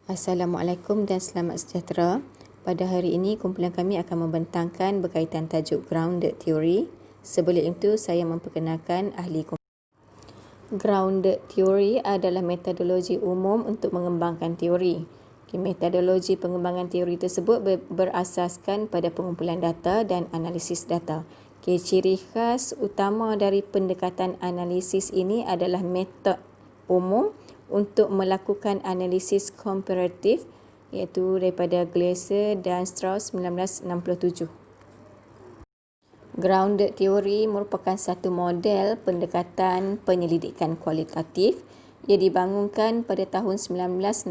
Assalamualaikum dan selamat sejahtera. Pada hari ini, kumpulan kami akan membentangkan berkaitan tajuk Grounded Theory. Sebelum itu, saya memperkenalkan ahli kumpulan. Grounded Theory adalah metodologi umum untuk mengembangkan teori. Metodologi pengembangan teori tersebut berasaskan pada pengumpulan data dan analisis data. Ciri khas utama dari pendekatan analisis ini adalah metod umum untuk melakukan analisis komparatif, iaitu daripada Glaser dan Strauss 1967. Grounded Theory merupakan satu model pendekatan penyelidikan kualitatif. Ia dibangunkan pada tahun 1967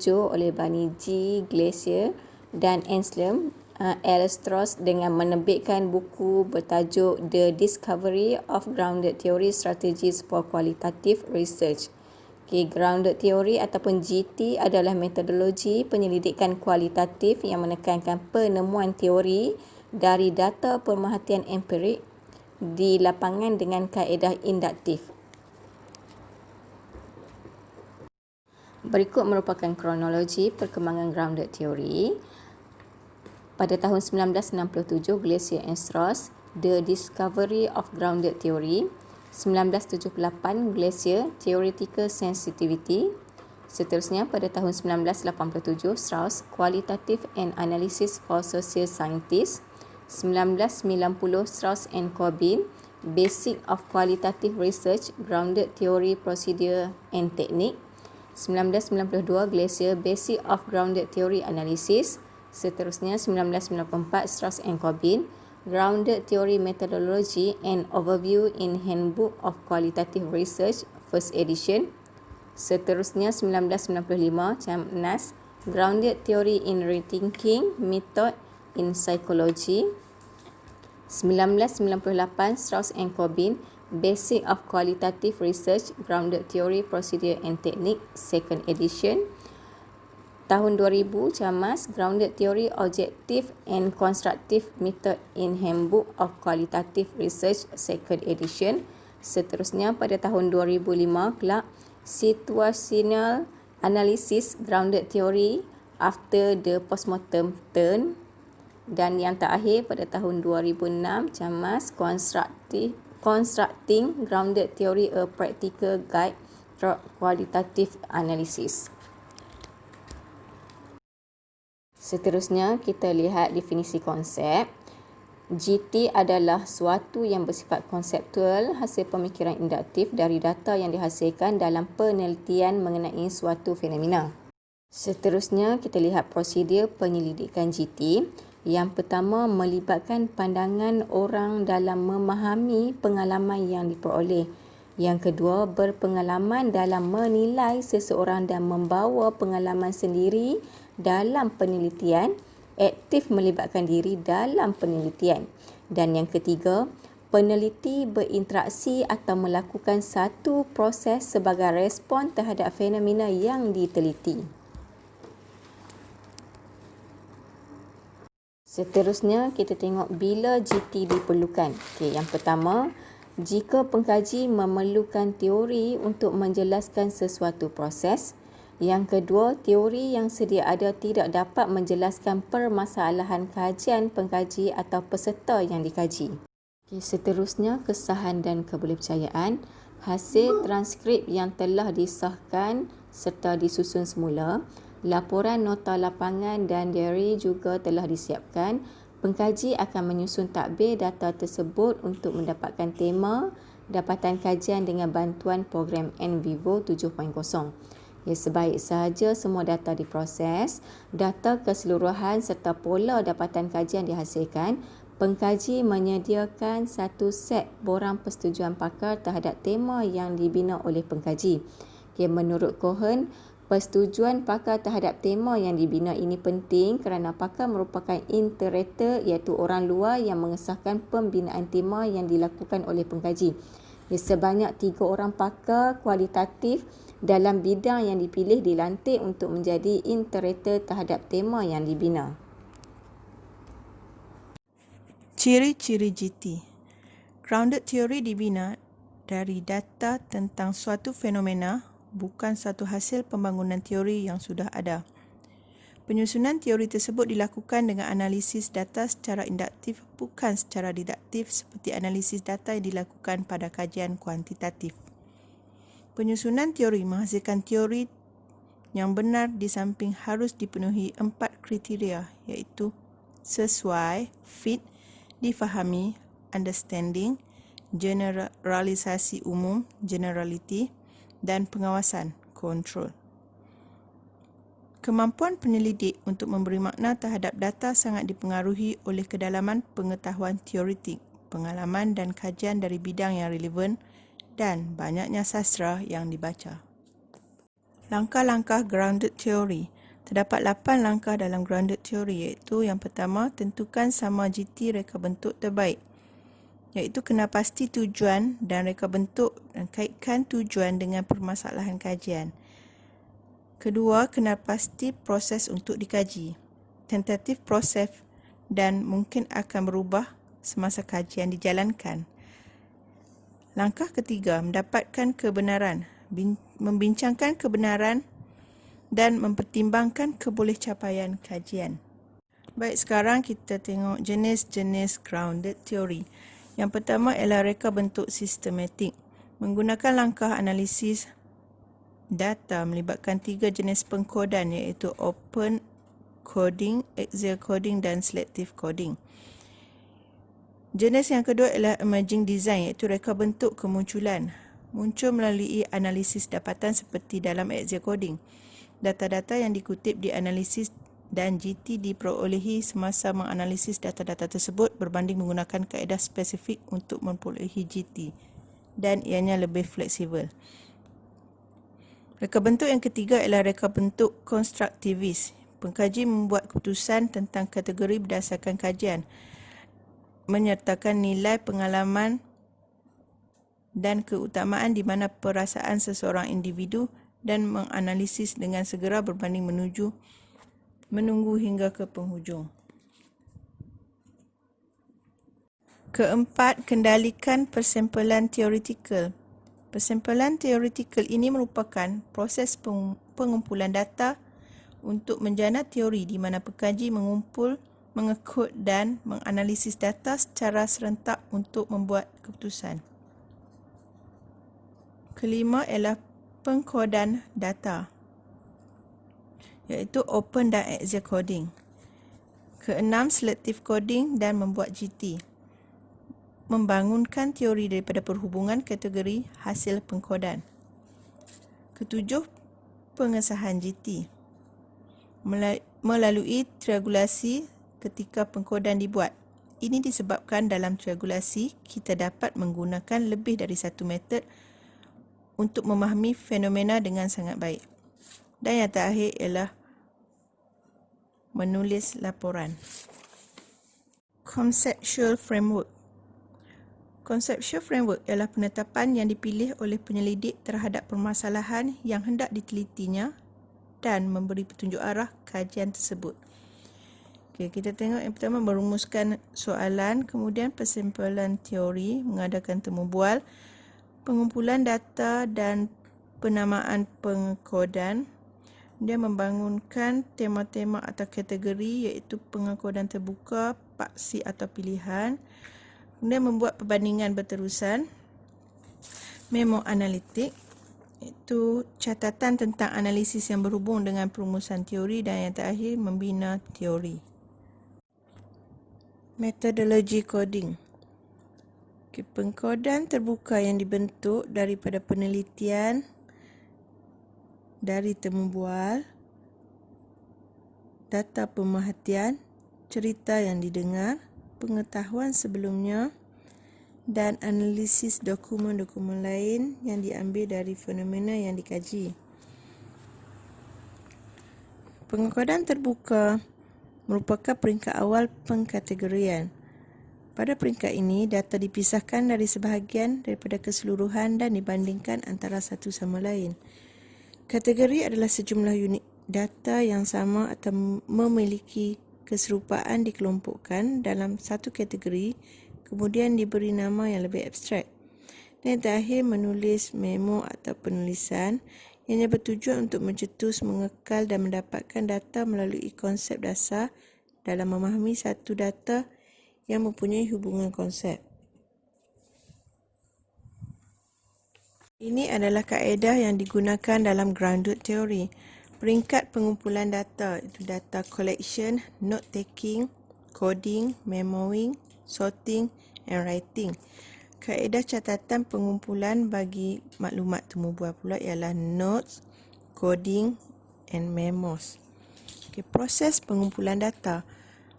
oleh Barney G. Glaser dan Anselm L. Strauss dengan menerbitkan buku bertajuk The Discovery of Grounded Theory Strategies for Qualitative Research. Grounded Theory ataupun GT adalah metodologi penyelidikan kualitatif yang menekankan penemuan teori dari data pemerhatian empirik di lapangan dengan kaedah induktif. Berikut merupakan kronologi perkembangan Grounded Theory. Pada tahun 1967, Glaser and Strauss, The Discovery of Grounded Theory. 1978, Glaser, Theoretical Sensitivity. Seterusnya, pada tahun 1987, Strauss, Qualitative and Analysis for Social Scientists. 1990, Strauss and Corbin, Basic of Qualitative Research, Grounded Theory, Procedure and Technique. 1992, Glaser, Basic of Grounded Theory Analysis. Seterusnya, 1994, Strauss and Corbin, Grounded Theory Methodology and Overview in Handbook of Qualitative Research, First Edition. Seterusnya, 1995, Chamnas, Grounded Theory in Rethinking Method in Psychology. 1998, Strauss and Corbin, Basic of Qualitative Research, Grounded Theory, Procedure and Technique, Second Edition. Tahun 2000, Chamas, Grounded Theory, Objective and Constructive Method in Handbook of Qualitative Research, Second Edition. Seterusnya, pada tahun 2005, Clark, Situational Analysis, Grounded Theory After the Postmortem Turn. Dan yang terakhir, pada tahun 2006, Chamas, Constructing Grounded Theory, A Practical Guide for Qualitative Analysis. Seterusnya, kita lihat definisi konsep. GT adalah suatu yang bersifat konseptual, hasil pemikiran induktif dari data yang dihasilkan dalam penelitian mengenai suatu fenomena. Seterusnya, kita lihat prosedur penyelidikan GT. Yang pertama, melibatkan pandangan orang dalam memahami pengalaman yang diperoleh. Yang kedua, berpengalaman dalam menilai seseorang dan membawa pengalaman sendiri dalam penelitian, aktif melibatkan diri dalam penelitian. Dan yang ketiga, peneliti berinteraksi atau melakukan satu proses sebagai respon terhadap fenomena yang diteliti. Seterusnya, kita tengok bila GT diperlukan. Yang pertama, jika pengkaji memerlukan teori untuk menjelaskan sesuatu proses. Yang kedua, teori yang sedia ada tidak dapat menjelaskan permasalahan kajian pengkaji atau peserta yang dikaji. Seterusnya, kesahan dan kebolehpercayaan. Hasil transkrip yang telah disahkan serta disusun semula. Laporan nota lapangan dan diary juga telah disiapkan. Pengkaji akan menyusun takbir data tersebut untuk mendapatkan tema dapatan kajian dengan bantuan program NVivo 7.0. Sebaik sahaja semua data diproses, data keseluruhan serta pola dapatan kajian dihasilkan, pengkaji menyediakan satu set borang persetujuan pakar terhadap tema yang dibina oleh pengkaji. Menurut Cohen, persetujuan pakar terhadap tema yang dibina ini penting kerana pakar merupakan interator, iaitu orang luar yang mengesahkan pembinaan tema yang dilakukan oleh pengkaji. Sebanyak 3 orang pakar kualitatif dalam bidang yang dipilih dilantik untuk menjadi interator terhadap tema yang dibina. Ciri-ciri GT. Grounded Theory dibina dari data tentang suatu fenomena, bukan satu hasil pembangunan teori yang sudah ada. Penyusunan teori tersebut dilakukan dengan analisis data secara induktif bukan secara diduktif seperti analisis data yang dilakukan pada kajian kuantitatif. Penyusunan teori menghasilkan teori yang benar di samping harus dipenuhi 4 kriteria iaitu sesuai, fit, difahami, understanding, generalisasi umum, generality, dan pengawasan, control. Kemampuan penyelidik untuk memberi makna terhadap data sangat dipengaruhi oleh kedalaman pengetahuan teoretik, pengalaman dan kajian dari bidang yang relevan dan banyaknya sastra yang dibaca. Langkah-langkah grounded theory. Terdapat 8 langkah dalam grounded theory iaitu yang pertama, tentukan sama GT reka bentuk terbaik. Iaitu kena pasti tujuan dan reka bentuk dan kaitkan tujuan dengan permasalahan kajian. Kedua, kena pasti proses untuk dikaji. Tentatif proses dan mungkin akan berubah semasa kajian dijalankan. Langkah ketiga, mendapatkan kebenaran, membincangkan kebenaran dan mempertimbangkan kebolehcapaian kajian. Baik, sekarang kita tengok jenis-jenis grounded theory. Yang pertama ialah reka bentuk sistematik. Menggunakan langkah analisis data melibatkan 3 jenis pengkodan iaitu open coding, axial coding dan selective coding. Jenis yang kedua ialah emerging design iaitu reka bentuk kemunculan. Muncul melalui analisis dapatan seperti dalam axial coding. Data-data yang dikutip dianalisis dan GT diperolehi semasa menganalisis data-data tersebut berbanding menggunakan kaedah spesifik untuk memperolehi GT dan ianya lebih fleksibel. Reka bentuk yang ketiga ialah reka bentuk konstruktivis. Pengkaji membuat keputusan tentang kategori berdasarkan kajian, menyertakan nilai pengalaman dan keutamaan di mana perasaan seseorang individu dan menganalisis dengan segera berbanding menunggu hingga ke penghujung. Keempat, kendalikan persempelan teoretikal. Persempelan teoretikal ini merupakan proses pengumpulan data untuk menjana teori di mana pengkaji mengekod dan menganalisis data secara serentak untuk membuat keputusan. Kelima ialah pengkodan data, iaitu open dan axial coding. Keenam, selective coding dan membuat GT. Membangunkan teori daripada perhubungan kategori hasil pengkodan. Ketujuh, pengesahan GT. Melalui triangulasi ketika pengkodan dibuat. Ini disebabkan dalam triangulasi kita dapat menggunakan lebih dari satu metod untuk memahami fenomena dengan sangat baik. Dan yang terakhir ialah menulis laporan. Conceptual framework. Conceptual framework ialah penetapan yang dipilih oleh penyelidik terhadap permasalahan yang hendak ditelitinya dan memberi petunjuk arah kajian tersebut. Okey, kita tengok yang pertama, merumuskan soalan, kemudian persempelan teori, mengadakan temu bual, pengumpulan data dan penamaan pengkodan, dia membangunkan tema-tema atau kategori iaitu pengkodan terbuka, paksi atau pilihan, kemudian membuat perbandingan berterusan, memo analitik, iaitu catatan tentang analisis yang berhubung dengan perumusan teori, dan yang terakhir membina teori. Metodologi coding. Pengkodan terbuka yang dibentuk daripada penelitian, dari temu bual, data pemerhatian, cerita yang didengar, pengetahuan sebelumnya, dan analisis dokumen-dokumen lain yang diambil dari fenomena yang dikaji. Pengkodan terbuka merupakan peringkat awal pengkategorian. Pada peringkat ini, data dipisahkan dari sebahagian daripada keseluruhan dan dibandingkan antara satu sama lain. Kategori adalah sejumlah unit data yang sama atau memiliki keserupaan dikelompokkan dalam satu kategori, kemudian diberi nama yang lebih abstrak. Dan yang terakhir, menulis memo atau penulisan Ianya bertujuan untuk mencetus, mengekal dan mendapatkan data melalui konsep dasar dalam memahami satu data yang mempunyai hubungan konsep. Ini adalah kaedah yang digunakan dalam grounded theory. Peringkat pengumpulan data, itu data collection, note taking, coding, memoing, sorting and writing. Kaedah catatan pengumpulan bagi maklumat tumbuh-buah pula ialah notes, coding and memos. Proses pengumpulan data.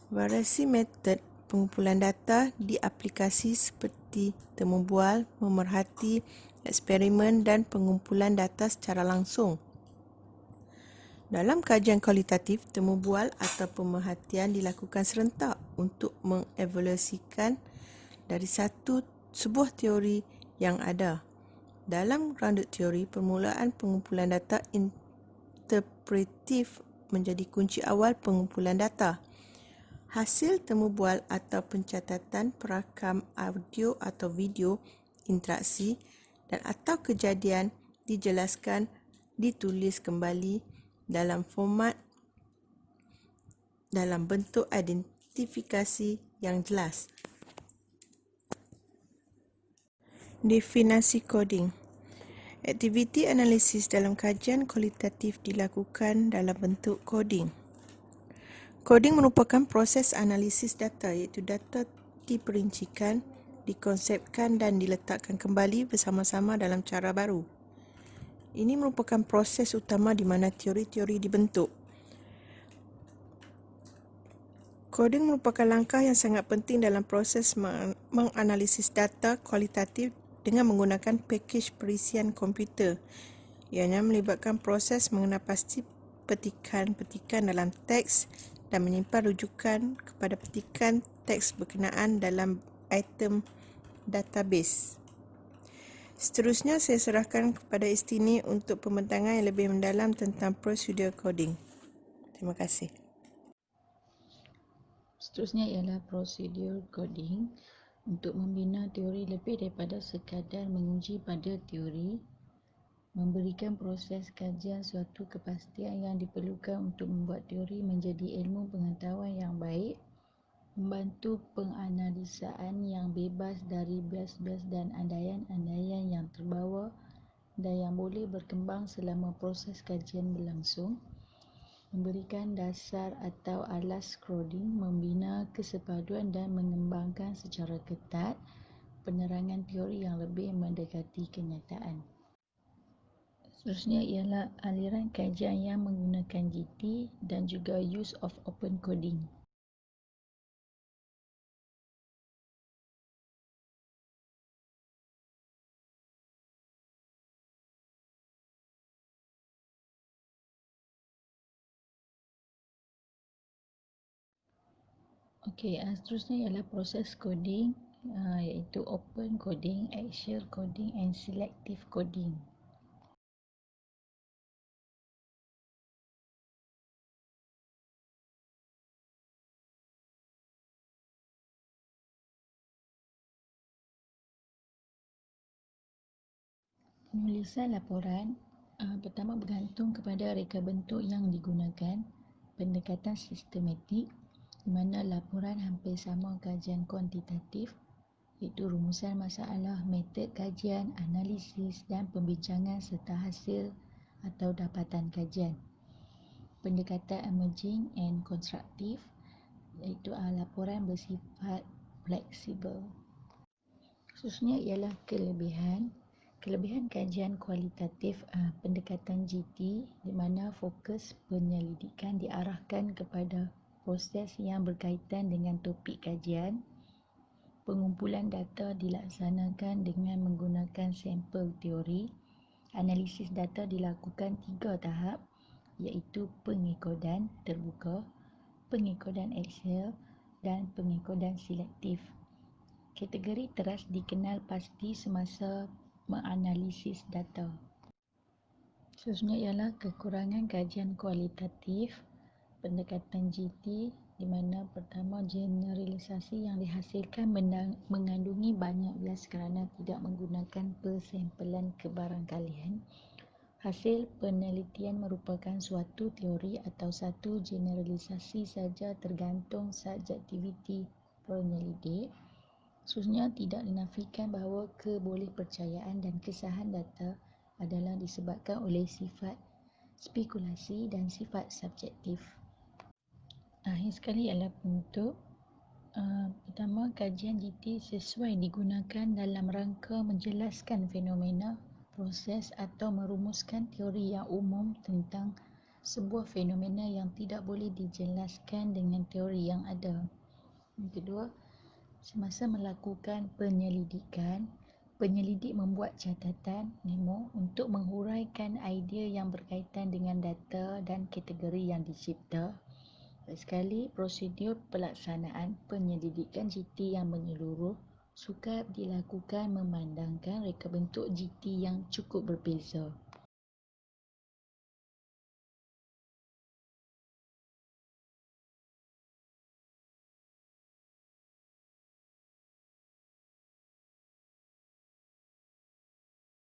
Variasi metod pengumpulan data di aplikasi seperti temu bual, memerhati, eksperimen dan pengumpulan data secara langsung. Dalam kajian kualitatif, temu bual atau pemerhatian dilakukan serentak untuk mengevaluasikan dari sebuah teori yang ada. Dalam grounded theory, permulaan pengumpulan data interpretif menjadi kunci awal pengumpulan data. Hasil temu bual atau pencatatan perakam audio atau video, interaksi dan atau kejadian dijelaskan, ditulis kembali dalam format dalam bentuk identifikasi yang jelas. Definisi coding. Aktiviti analisis dalam kajian kualitatif dilakukan dalam bentuk coding. Coding merupakan proses analisis data, iaitu data diperincikan, dikonsepkan dan diletakkan kembali bersama-sama dalam cara baru. Ini merupakan proses utama di mana teori-teori dibentuk. Coding merupakan langkah yang sangat penting dalam proses menganalisis data kualitatif dengan menggunakan pakej perisian komputer. Ianya melibatkan proses mengenal pasti petikan-petikan dalam teks dan menyimpan rujukan kepada petikan teks berkenaan dalam item database. Seterusnya, saya serahkan kepada Istini untuk pembentangan yang lebih mendalam tentang prosedur coding. Terima kasih. Seterusnya ialah prosedur coding untuk membina teori lebih daripada sekadar menguji pada teori, memberikan proses kajian suatu kepastian yang diperlukan untuk membuat teori menjadi ilmu pengetahuan yang baik, membantu penganalisaan yang bebas dari bias-bias dan andaian-andaian yang terbawa dan yang boleh berkembang selama proses kajian berlangsung, memberikan dasar atau alas coding, membina kesepaduan dan mengembangkan secara ketat penerangan teori yang lebih mendekati kenyataan. Seterusnya ialah aliran kajian yang menggunakan GT dan juga use of open coding. Okey, seterusnya ialah proses coding, iaitu open coding, axial coding and selective coding. Penulisan laporan pertama bergantung kepada reka bentuk yang digunakan, pendekatan sistematik di mana laporan hampir sama kajian kuantitatif, iaitu rumusan masalah, metod kajian, analisis dan pembincangan serta hasil atau dapatan kajian. Pendekatan emerging and konstruktif, iaitu laporan bersifat fleksibel. Khususnya ialah kelebihan kajian kualitatif pendekatan GT di mana fokus penyelidikan diarahkan kepada proses yang berkaitan dengan topik kajian. Pengumpulan data dilaksanakan dengan menggunakan sampel teori. Analisis data dilakukan 3 tahap, iaitu pengekodan terbuka, pengekodan Excel dan pengekodan selektif. Kategori teras dikenal pasti semasa menganalisis data. Seterusnya ialah kekurangan kajian kualitatif pendekatan GT di mana pertama generalisasi yang dihasilkan mengandungi banyak bias kerana tidak menggunakan persampelan kebarangkalian. Hasil penelitian merupakan suatu teori atau satu generalisasi saja tergantung subjektiviti penyelidik. Khususnya tidak dinafikan bahawa kebolehpercayaan dan kesahan data adalah disebabkan oleh sifat spekulasi dan sifat subjektif. Akhir sekali ialah penutup. Pertama, kajian GT sesuai digunakan dalam rangka menjelaskan fenomena, proses atau merumuskan teori yang umum tentang sebuah fenomena yang tidak boleh dijelaskan dengan teori yang ada. Yang kedua, semasa melakukan penyelidikan, penyelidik membuat catatan memo untuk menghuraikan idea yang berkaitan dengan data dan kategori yang dicipta. Sekali, prosedur pelaksanaan penyelidikan GT yang menyeluruh sukar dilakukan memandangkan reka bentuk GT yang cukup berbeza.